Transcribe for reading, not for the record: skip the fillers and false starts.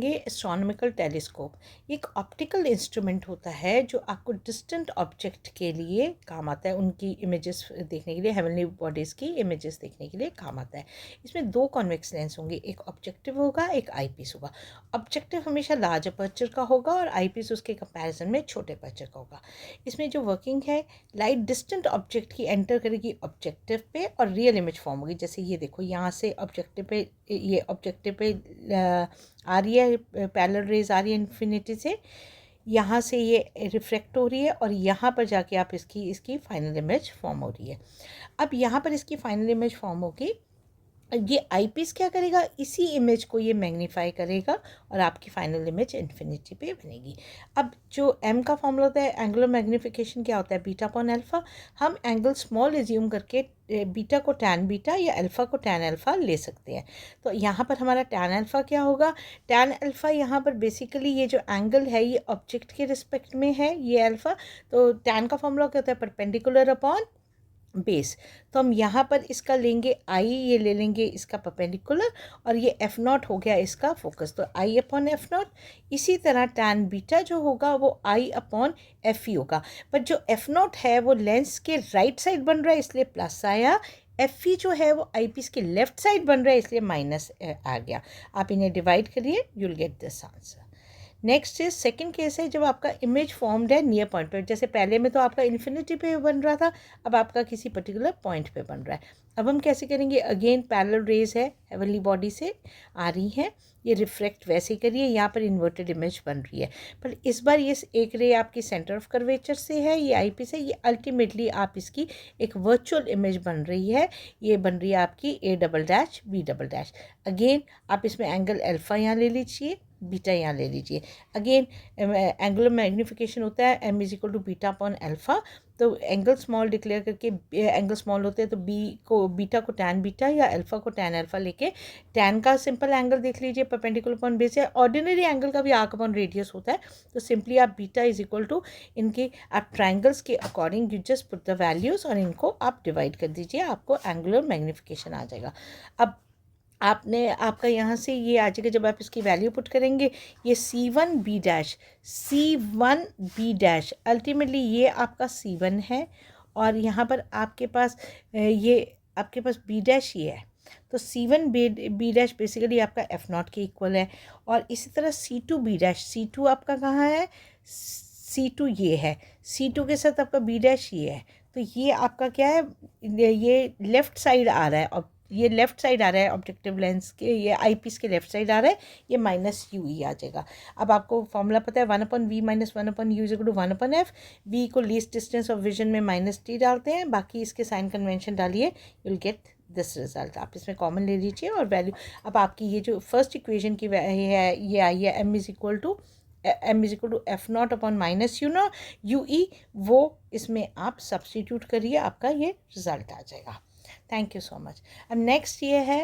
ये astronomical telescope एक optical instrument होता है जो आपको डिस्टेंट ऑब्जेक्ट के लिए काम आता है, उनकी इमेजेस देखने के लिए, हेवनली बॉडीज़ की इमेजेस देखने के लिए काम आता है। इसमें दो कॉन्वेक्स लेंस होंगे, एक ऑब्जेक्टिव होगा, एक आईपीस होगा। ऑब्जेक्टिव हमेशा लार्ज अपर्चर का होगा और आईपीस उसके कंपैरिजन में छोटे अपर्चर का होगा। इसमें जो वर्किंग है, लाइट डिस्टेंट ऑब्जेक्ट की एंटर करेगी ऑब्जेक्टिव पे और रियल इमेज फॉर्म होगी। जैसे ये देखो, यहाँ से ऑब्जेक्टिव पे, ये ऑब्जेक्टिव पे आ रही है, पैरेलल रेज आ रही है इन्फिनिटी से, यहाँ से ये रिफ्लेक्ट हो रही है और यहाँ पर जाके आप इसकी फाइनल इमेज फॉर्म हो रही है। अब यहाँ पर इसकी फाइनल इमेज फॉर्म होगी, ये आईपीस क्या करेगा, इसी इमेज को ये मैग्नीफाई करेगा और आपकी फाइनल इमेज इन्फिनिटी पे बनेगी। अब जो एम का फॉर्मूला होता है, एंगुलर मैग्नीफिकेशन क्या होता है, बीटा अपॉन अल्फ़ा। हम एंगल स्मॉल एज्यूम करके बीटा को टैन बीटा या अल्फ़ा को टैन अल्फ़ा ले सकते हैं। तो यहाँ पर हमारा टैन अल्फ़ा क्या होगा, टैन अल्फ़ा यहाँ पर बेसिकली ये जो एंगल है ये ऑब्जेक्ट के रिस्पेक्ट में है, ये अल्फ़ा। तो टैन का फॉर्मूला क्या होता है, परपेंडिकुलर अपॉन बेस। तो हम यहाँ पर इसका लेंगे आई, ये ले लेंगे इसका परपेंडिकुलर, और ये एफ नॉट हो गया इसका फोकस, तो आई अपॉन एफ नॉट। इसी तरह टैन बीटा जो होगा वो आई अपॉन एफ ई होगा, पर जो एफ नॉट है वो लेंस के राइट साइड बन रहा है इसलिए प्लस आया, एफ ई जो है वो आई पीस के लेफ्ट साइड बन रहा है इसलिए माइनस आ गया। आप इन्हें डिवाइड करिए, you will get this answer. Next is second case है, जब आपका इमेज फॉर्म्ड है नियर पॉइंट पे। जैसे पहले में तो आपका इन्फिनिटी पे बन रहा था, अब आपका किसी पर्टिकुलर पॉइंट पे बन रहा है। अब हम कैसे करेंगे, अगेन पैरेलल रेज है, हेवनली बॉडी से आ रही हैं, ये रिफ्लेक्ट वैसे करिए, यहाँ पर इन्वर्टेड इमेज बन रही है, पर इस बार ये एक रे आपकी सेंटर ऑफ कर्वेचर से है, ये आई पी से, ये अल्टीमेटली आप इसकी एक वर्चुअल इमेज बन रही है, ये बन रही है आपकी A double dash B double dash. Again आप इसमें एंगल अल्फ़ा यहाँ ले लीजिए, बीटा यहाँ ले लीजिए। अगेन एंगुलर मैग्नीफिकेशन होता है M is equal to beta upon alpha. तो एंगल स्मॉल डिक्लेयर करके, एंगल स्मॉल होते हैं तो बीटा को टैन बीटा या अल्फ़ा को टैन अल्फ़ा लेके, टैन का सिंपल एंगल देख लीजिए परपेंडिकुलर अपॉन बेस है, ऑर्डिनरी एंगल का भी आर्क अपॉन रेडियस होता है। तो सिंपली आप बीटा इज इक्वल टू इनके, आप ट्राइंगल्स के according you just put the values और इनको आप डिवाइड कर दीजिए, आपको एंगुलर मैग्नीफिकेशन आ जाएगा। अब आपका यहाँ से ये आ जाएगा, जब आप इसकी वैल्यू पुट करेंगे, ये C1B अल्टीमेटली ये आपका C1 है, और यहाँ पर आपके पास B डैश ये है, तो C1B बेसिकली आपका F नॉट के इक्वल है। और इसी तरह C2 आपका कहाँ है, C2 ये है, C2 के साथ आपका B डैश ये है, तो ये आपका क्या है, ये लेफ़्ट साइड आ रहा है, और ये लेफ़्ट साइड आ रहा है ऑब्जेक्टिव लेंस के, ये आई पीस के लेफ़्ट साइड आ रहा है, ये माइनस यू ई आ जाएगा। अब आपको फॉर्मूला पता है, 1/v minus 1/u is equal to 1/f। v को लीस्ट डिस्टेंस ऑफ विजन में -t डालते हैं, बाकी इसके साइन कन्वेंशन डालिए, you will get this result. आप इसमें कॉमन ले लीजिए और वैल्यू, अब आपकी ये जो फर्स्ट इक्वेशन की है ये आई है m is equal to F naught upon minus U E, वो इसमें आप सब्स्टिट्यूट करिए, आपका ये रिजल्ट आ जाएगा। Thank you so much. अब नेक्स्ट ये है